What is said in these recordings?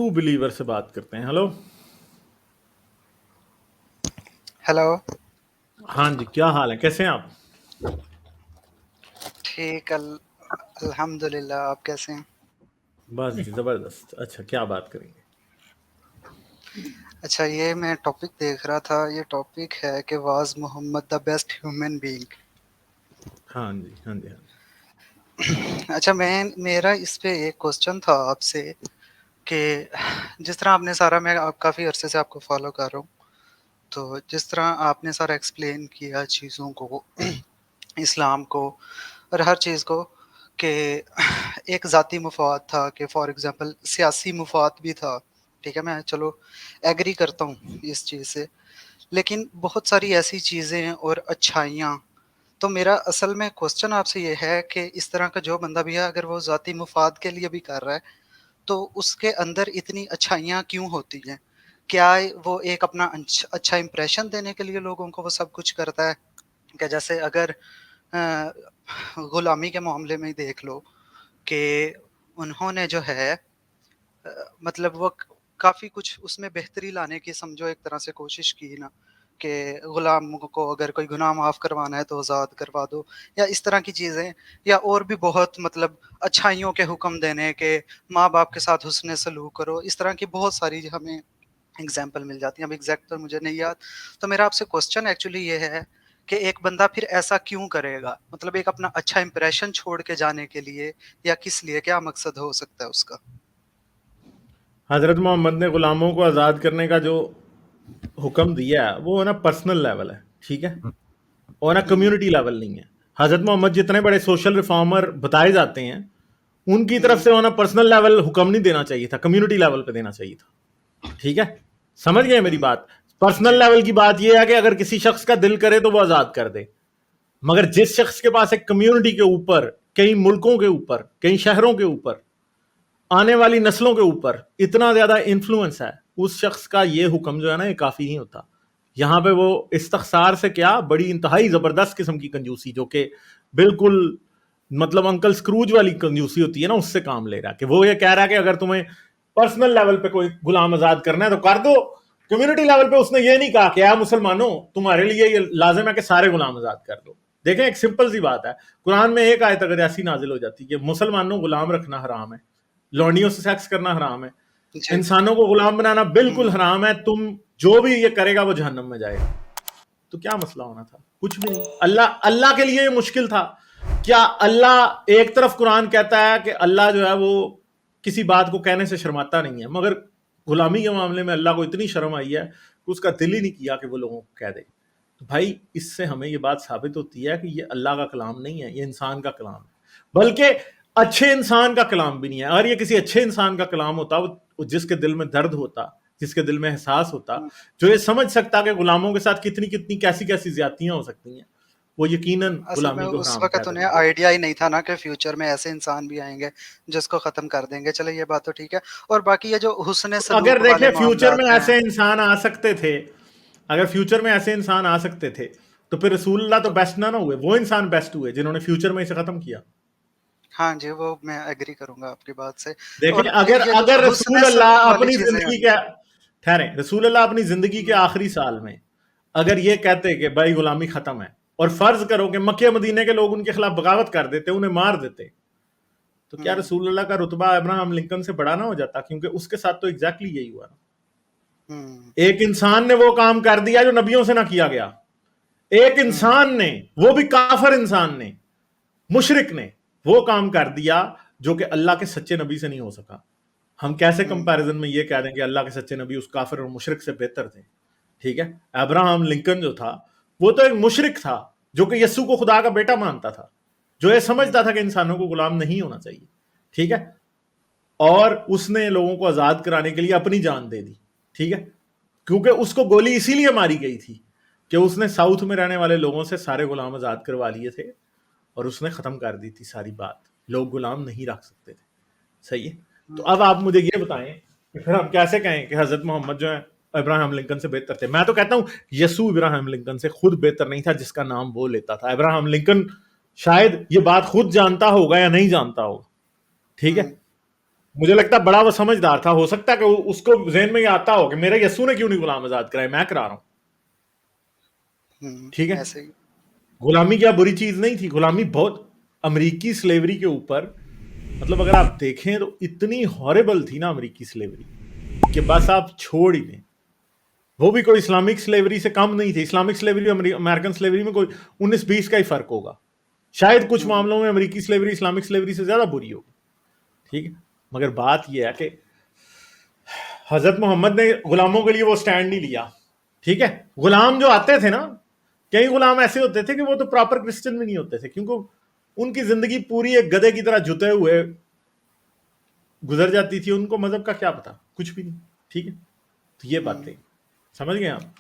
True believer से बात करते हैं। हेलो। हेलो। हाँ जी, क्या हाल है, कैसे हैं आप? ठीक अल्हम्दुलिल्लाह, आप कैसे हैं? बस जी जबरदस्त। अच्छा, क्या बात करेंगे? अच्छा, ये मैं टॉपिक देख रहा था, ये टॉपिक है कि was Mohammad the best human being. हाँ जी, हाँ जी, हाँ जी। अच्छा, मेरा इस पे एक क्वेश्चन था आपसे कि जिस तरह आपने सारा, मैं आप काफ़ी अरसे से आपको फॉलो कर रहा हूँ, तो जिस तरह आपने सारा एक्सप्लेन किया चीज़ों को, इस्लाम को और हर चीज़ को, कि एक ज़ाती मुफ़ाद था, कि फॉर एग्ज़ाम्पल सियासी मुफ़ाद भी था। ठीक है, मैं चलो एग्री करता हूँ इस चीज़ से। लेकिन बहुत सारी ऐसी चीज़ें और अच्छाइयाँ, तो मेरा असल में क्वेश्चन आपसे ये है कि इस तरह का जो बंदा भी है, अगर वो ज़ाती मुफ़ाद के लिए भी कर रहा है, तो उसके अंदर इतनी अच्छाइयाँ क्यों होती हैं? क्या वो एक अपना अच्छा इंप्रेशन देने के लिए लोगों को वो सब कुछ करता है? कि जैसे अगर अ, गुलामी के मामले में ही देख लो कि उन्होंने जो है मतलब वो काफ़ी कुछ उसमें बेहतरी लाने की, समझो एक तरह से कोशिश की ना, कि गुलाम को अगर कोई गुनाह माफ़ करवाना है तो आज़ाद करवा दो, या इस तरह की चीज़ें, या और भी बहुत मतलब अच्छाइयों के हुक्म देने के, माँ बाप के साथ हुस्न सलूक करो, इस तरह की बहुत सारी हमें एग्जाम्पल मिल जाती हैं। अब एग्जैक्ट तो मुझे नहीं याद। तो मेरा आपसे क्वेश्चन एक्चुअली ये है कि एक बंदा फिर ऐसा क्यों करेगा? मतलब एक अपना अच्छा इंप्रेशन छोड़ के जाने के लिए, या किस लिए, क्या मकसद हो सकता है उसका? हजरत मोहम्मद ने गुलामों को आज़ाद करने का जो हुक्म दिया है वो है ना पर्सनल लेवल है, ठीक है, और ना हुँ, कम्युनिटी लेवल नहीं है। हजरत मोहम्मद जितने बड़े सोशल रिफॉर्मर बताए जाते हैं, उनकी तरफ हुँ, से वो ना पर्सनल लेवल हुक्म नहीं देना चाहिए था, कम्युनिटी लेवल पे देना चाहिए था। ठीक है, समझ गए मेरी हुँ, बात? पर्सनल जी, लेवल की बात यह है कि अगर किसी शख्स का दिल करे तो वो आज़ाद कर दे, मगर जिस शख्स के पास एक कम्युनिटी के ऊपर, कई मुल्कों के ऊपर, कई शहरों के ऊपर, आने वाली नस्लों के ऊपर इतना ज्यादा इन्फ्लुएंस है, उस शख्स का ये हुक्म जो है ना, ये काफी नहीं होता। यहां पे वो इस्तखसार से क्या, बड़ी इंतहाई जबरदस्त किस्म की कंजूसी, जो कि बिल्कुल मतलब अंकल स्क्रूज वाली कंजूसी होती है ना, उससे काम ले रहा है। कि वो ये कह रहा है कि अगर तुम्हें पर्सनल लेवल पे कोई गुलाम आजाद करना है तो कर दो, कम्युनिटी लेवल पे उसने ये नहीं कहा कि यार मुसलमानों तुम्हारे लिए ये लाजिम है कि सारे गुलाम आजाद कर दो। देखें, एक सिंपल सी बात है, कुरान में एक आयत अगर ऐसी नाजिल हो जाती है कि मुसलमानों गुलाम रखना हराम है, लौंडियों से सेक्स करना हराम है, जी, इंसानों को गुलाम बनाना बिल्कुल हुँ, हराम है, तुम जो भी ये करेगा वो जहन्नम में जाएगा, तो क्या मसला होना था? कुछ भी नहीं। अल्लाह अल्लाह के लिए ये मुश्किल था क्या? अल्लाह एक तरफ कुरान कहता है कि अल्लाह जो है वो किसी बात को कहने से शर्माता नहीं है, मगर गुलामी के मामले में अल्लाह को इतनी शर्म आई है कि उसका दिल ही नहीं किया कि वो लोगों को कह दे। तो भाई, इससे हमें ये बात साबित होती है कि ये अल्लाह का कलाम नहीं है, ये इंसान का कलाम है, बल्कि अच्छे इंसान का कलाम भी नहीं है। अगर ये किसी अच्छे इंसान का कलाम होता, वो जिसके दिल में दर्द होता, जिसके दिल में एहसास होता, हुँ। जो ये समझ सकता कि गुलामों के साथ कितनी कितनी कैसी कैसी ज्यादतियां हो सकती हैं, वो यकीनन असल में गुलामी को उस हराम कह वक़्त उन्हें देता। आइडिया ही नहीं था ना कि फ्यूचर में ऐसे इंसान भी आएँगे जिसको ख़त्म कर देंगे। चलो ये बात तो ठीक है, और बाकी ये जो हुस्न तो अगर सलूक वाले देखें फ्यूचर में मामलात हैं, ऐसे इंसान आ सकते थे, अगर फ्यूचर में ऐसे इंसान आ सकते थे, तो फिर रसूलुल्लाह तो तो बेस्ट ना हुए, वो इंसान बेस्ट हुए जिन्होंने फ्यूचर में इसे खत्म किया। हाँ जी, वो मैं एग्री करूँगा आपकी बात से। देखें, और फिर अगर ये जो अगर रसूल हुस्न अल्लाह सलूक वाली अपनी चीज़ें जिंदगी हैं। के, ठहरे, रसूल अल्लाह अपनी जिंदगी के हुँ, आखिरी साल में अगर ये कहते कि भाई गुलामी खत्म है, और फर्ज करो कि मक्के मदीने के लोग उनके खिलाफ बगावत कर देते, उन्हें मार देते, तो क्या हुँ, रसूल अल्लाह का रुतबा अब्राहम लिंकन से बड़ा ना हो जाता? क्योंकि उसके साथ तो एग्जैक्टली यही हुआ ना। हुँ, एक इंसान ने वो काम कर दिया जो नबियों से ना किया गया। एक हुँ, इंसान ने, वो भी काफिर इंसान ने, मुशरिक ने, वो काम कर दिया जो कि अल्लाह के सच्चे नबी से नहीं हो सका। हम कैसे हुँ, कंपैरिजन में ये कह दें कि अल्लाह के सच्चे नबी उस काफिर और मुशरिक से बेहतर थे? ठीक है, अब्राहम लिंकन जो था, वो तो एक मुशरिक था जो कि यस्सु को खुदा का बेटा मानता था, जो ये समझता हुँ, था कि इंसानों को गुलाम नहीं होना चाहिए। ठीक है, और उसने लोगों को आजाद कराने के लिए अपनी जान दे दी। ठीक है, क्योंकि उसको गोली इसीलिए मारी गई थी कि उसने साउथ में रहने वाले लोगों से सारे गुलाम आजाद करवा लिए थे, और उसने खत्म कर दी थी सारी बात, लोग गुलाम नहीं रख सकते थे। सही है। तो हुँ। अब आप मुझे ये बताएं कि फिर हम कैसे कहें कि हजरत मोहम्मद जो है इब्राहिम लिंकन से बेहतर थे? मैं तो कहता हूं यसू इब्राहिम लिंकन से खुद बेहतर नहीं था, जिसका नाम वो लेता था। इब्राहिम लिंकन शायद ये बात खुद जानता होगा या नहीं जानता होगा, ठीक हुँ, है, मुझे लगता है बड़ा वो समझदार था, हो सकता है कि उसको ज़हन में ये आता हो कि मेरा यस्सू ने क्यों नहीं गुलाम आजाद कराए, मैं करा रहा हूं। ठीक है, ऐसे ही गुलामी क्या बुरी चीज नहीं थी, गुलामी बहुत, अमेरिकी स्लेवरी के ऊपर मतलब अगर आप देखें तो इतनी हॉरेबल थी ना अमेरिकी स्लेवरी कि बस आप छोड़ ही दें। वो भी कोई इस्लामिक स्लेवरी से कम नहीं थी। इस्लामिक स्लेवरी अमेरिकन स्लेवरी में कोई 19-20 का ही फर्क होगा, शायद कुछ मामलों में अमेरिकी स्लेवरी इस्लामिक स्लेवरी से ज्यादा बुरी होगी। ठीक है, मगर बात यह है कि हजरत मोहम्मद ने गुलामों के लिए वो स्टैंड नहीं लिया। ठीक है, गुलाम जो आते थे ना, कई गुलाम ऐसे होते थे कि वो तो प्रॉपर क्रिश्चियन भी नहीं होते थे, क्योंकि उनकी जिंदगी पूरी एक गधे की तरह जुते हुए गुजर जाती थी, उनको मजहब का क्या पता, कुछ भी नहीं। ठीक है, तो ये बातें समझ गए आप?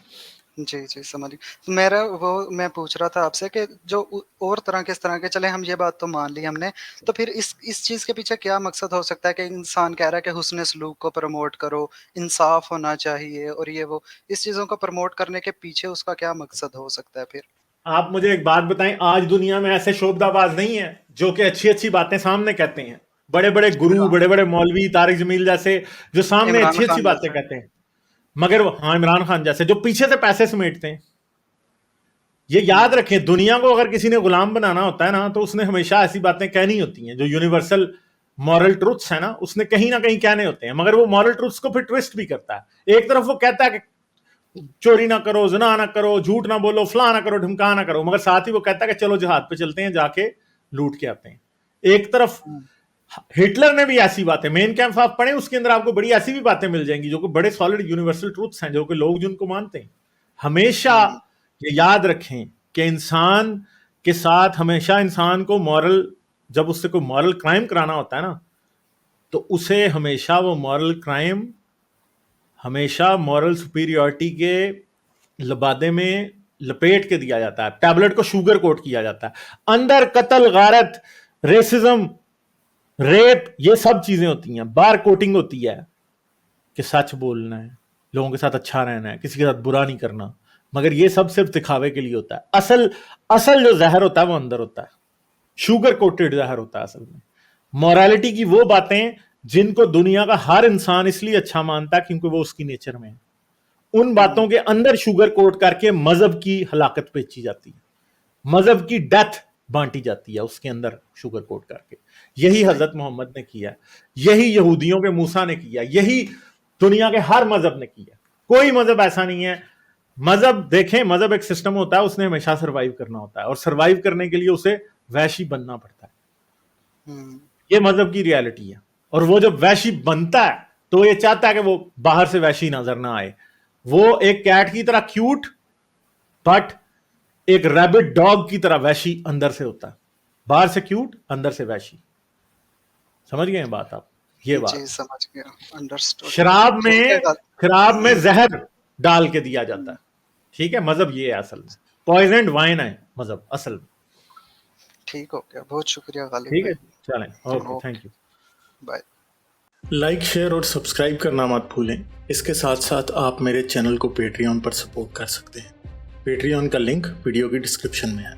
जी, जी, समझ गई। तो मेरा वो मैं पूछ रहा था आपसे कि जो और तरह के इस तरह के, चले हम ये बात तो मान ली हमने, तो फिर इस चीज़ के पीछे क्या मकसद हो सकता है कि इंसान कह रहा है कि हुस्न सलूक को प्रमोट करो, इंसाफ होना चाहिए और ये वो, इस चीज़ों को प्रमोट करने के पीछे उसका क्या मकसद हो सकता है फिर? आप मुझे एक बात बताएं, आज दुनिया में ऐसे शोबदाबाज नहीं है जो कि अच्छी अच्छी बातें सामने कहते हैं, बड़े बड़े गुरु, बड़े बड़े मौलवी, तारिक जमील जैसे जो सामने इमरान अच्छी अच्छी खान बातें जैसे। कहते हैं, मगर हाँ, इमरान खान जैसे जो पीछे से पैसे समेटते हैं। ये याद रखें, दुनिया को अगर किसी ने गुलाम बनाना होता है ना, तो उसने हमेशा ऐसी बातें कहनी होती हैं जो यूनिवर्सल मॉरल ट्रुथ्स है ना, उसने कहीं ना कहीं कहने होते हैं, मगर वो मॉरल ट्रुथ्स को फिर ट्विस्ट भी करता है। एक तरफ वो कहता है कि चोरी ना करो, ज़िना ना करो, झूठ ना बोलो, फला ना करो, ढिमका ना करो, मगर साथ ही वो कहता है कि चलो जिहाद पे चलते हैं, जाके लूट के आते हैं। एक तरफ हिटलर ने भी ऐसी बातें, मेन कैंप आप पढ़े, उसके अंदर आपको बड़ी ऐसी भी बातें मिल जाएंगी जो कि बड़े सॉलिड यूनिवर्सल ट्रूथ्स हैं, जो कि लोग जिनको मानते हैं। हमेशा ये याद रखें कि इंसान के साथ हमेशा इंसान को मॉरल, जब उससे कोई मॉरल क्राइम कराना होता है ना, तो उसे हमेशा वो मॉरल क्राइम हमेशा मॉरल सुपीरियरिटी के लबादे में लपेट के दिया जाता है, टैबलेट को शुगर कोट किया जाता है, अंदर कत्ल, गारत, रेसिज्म, रेप, ये सब चीजें होती हैं, बार कोटिंग होती है कि सच बोलना है, लोगों के साथ अच्छा रहना है, किसी के साथ बुरा नहीं करना, मगर ये सब सिर्फ दिखावे के लिए होता है। असल जो जहर होता है वो अंदर होता है, शुगर कोटेड जहर होता है असल में। मॉरलिटी की वो बातें जिनको दुनिया का हर इंसान इसलिए अच्छा मानता है क्योंकि वो उसकी नेचर में है, उन बातों के अंदर शुगर कोट करके मजहब की हलाकत बेची जाती है, मजहब की डेथ बांटी जाती है उसके अंदर शुगर कोट करके। यही हजरत मोहम्मद ने किया, यही यहूदियों के मूसा ने किया, यही दुनिया के हर मजहब ने किया। कोई मजहब ऐसा नहीं है, मजहब देखें, मजहब एक सिस्टम होता है, उसने हमेशा सरवाइव करना होता है, और सरवाइव करने के लिए उसे वैशी बनना पड़ता है। ये मजहब की रियलिटी है। और वो जब वैशी बनता है तो ये चाहता है कि वो बाहर से वैशी नजर ना आए, वो एक कैट की तरह क्यूट, बट एक रैबिट डॉग की तरह वैशी अंदर से होता है, बाहर से क्यूट, अंदर से वैशी। समझ गए बात आप? ये बात जी, समझ गया, अंडरस्टूड। शराब में जहर डाल के दिया जाता है। ठीक है, मजहब ये है असल में, पॉइजन्ड वाइन है मजहब असल में। ठीक हो गया, बहुत शुक्रिया गालिब ठीक है, भाई। चलें, okay, thank you, bye. Like, share और सब्सक्राइब करना मत भूलें। इसके साथ साथ आप मेरे चैनल को पेट्रियन पर सपोर्ट कर सकते हैं। पेट्रियन का लिंक वीडियो की डिस्क्रिप्शन में है।